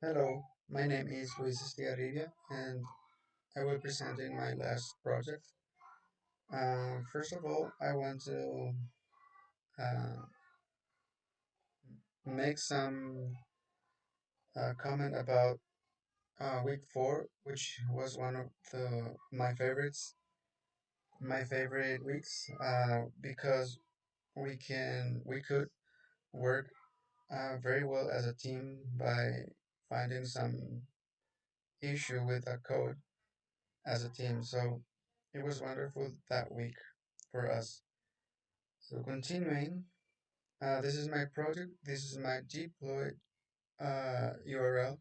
Hello, my name is Estigarribia and I will be presenting my last project. First of all, I want to uh, make some comment about week 4, which was one of my favorite weeks, because we could work very well as a team by finding some issue with a code as a team. So it was wonderful that week for us. So continuing, this is my project. This is my deploy URL.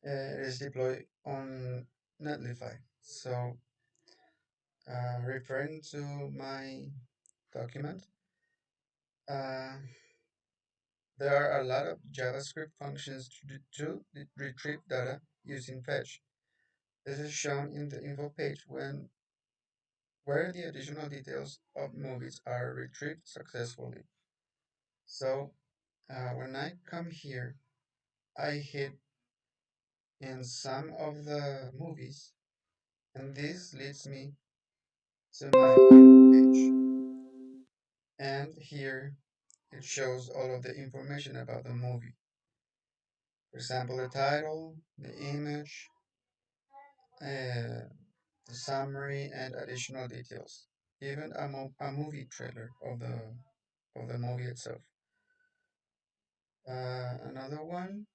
It is deployed on Netlify. So referring to my document, uh, there are a lot of JavaScript functions to retrieve data using fetch. This is shown in the info page where the additional details of movies are retrieved successfully. So when I come here, I hit in some of the movies, and this leads me to my info page. And here it shows all of the information about the movie. For example, the title, the image, the summary, and additional details. Even a movie trailer of the movie itself. Another one,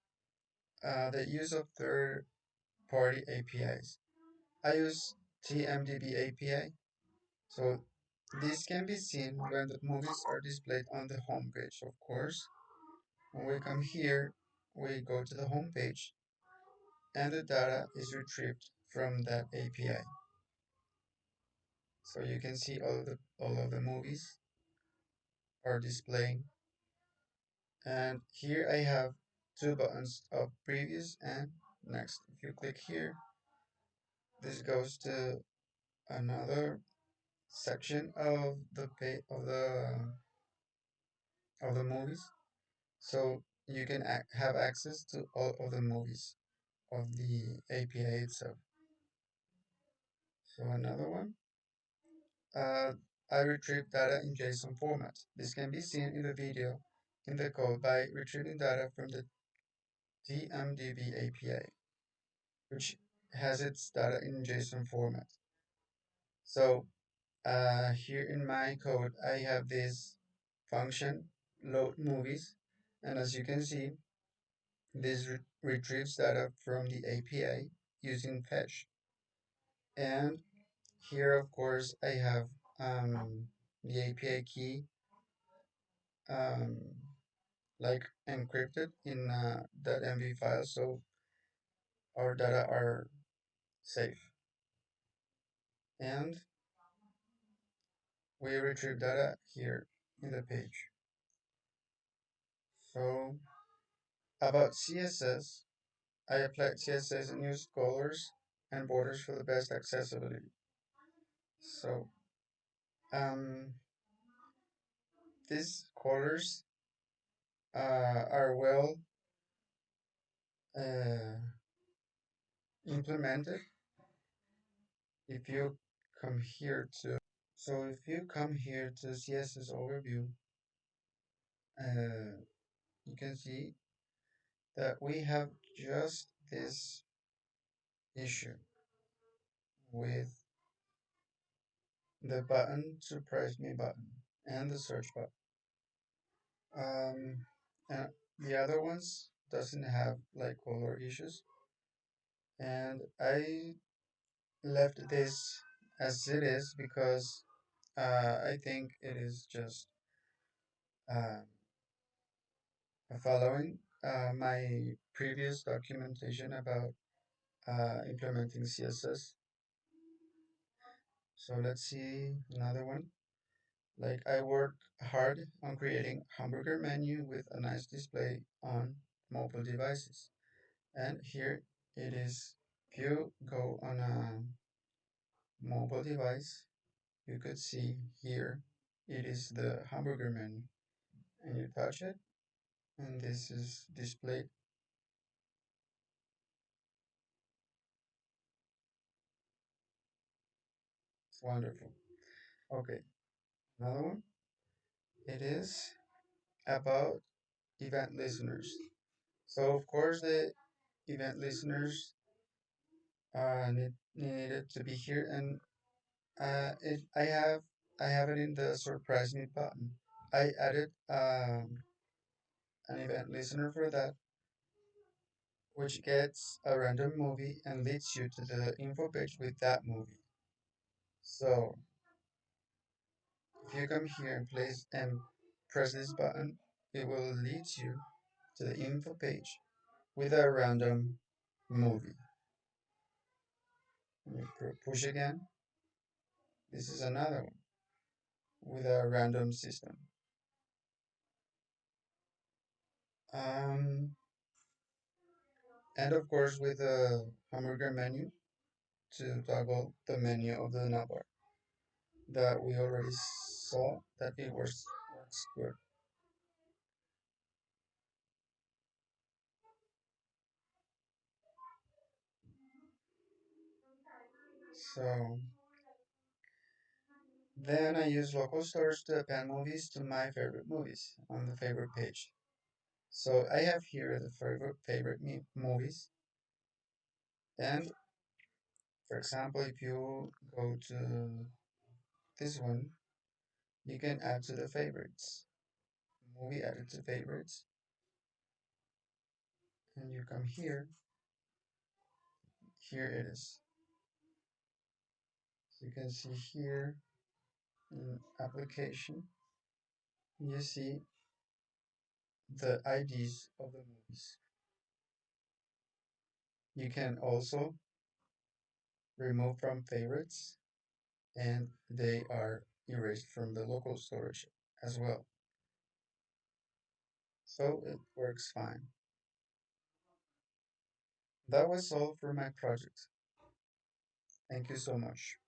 the use of third-party APIs. I use TMDB API. So this can be seen when the movies are displayed on the home page, of course. When we come here, we go to the home page and the data is retrieved from that API. So you can see all of the movies are displaying. And here I have two buttons of previous and next. If you click here, this goes to another section of the page of the movies. So you can have access to all of the movies of the API itself. So another one, uh, I retrieve data in JSON format. This can be seen in the video in the code by retrieving data from the TMDB API, which has its data in JSON format. So here in my code, I have this function, load movies, and as you can see, this retrieves data from the API using fetch. And here, of course, I have the API key um, like encrypted in .mv file, so our data are safe. And we retrieve data here in the page. So about CSS, I applied CSS and used colors and borders for the best accessibility. So um, these colors are well uh, implemented. If you come here to if you come here to CSS overview, uh, you can see that we have just this issue with the button surprise me button and the search button. Um, and the other ones doesn't have like color issues, and I left this as it is because I think it is just uh, following my previous documentation about implementing CSS. So let's see another one. Like I worked hard on creating hamburger menu with a nice display on mobile devices. And here it is. If you go on a mobile device, you could see here it is the hamburger menu. And you touch it, and this is displayed Wonderful. Okay, another one. It is about event listeners. So of course the event listeners needed to be here, and I have it in the surprise me button. I added an event listener for that, which gets a random movie and leads you to the info page with that movie. So if you come here and place and press this button, it will lead you to the info page with a random movie. Let me push again. This is another one with a random system. Um, and of course with a hamburger menu to toggle the menu of the navbar that we already saw that it works good. So then I use local stores to append movies to my favorite movies on the favorite page. So I have here the favorite movies, and for example, if you go to this one, you can add to the favorites. Movie added to favorites, and you come here. Here it is. So you can see here in application, you see the IDs of the movies. You can also remove from favorites, and they are erased from the local storage as well. So it works fine. That was all for my project. Thank you so much.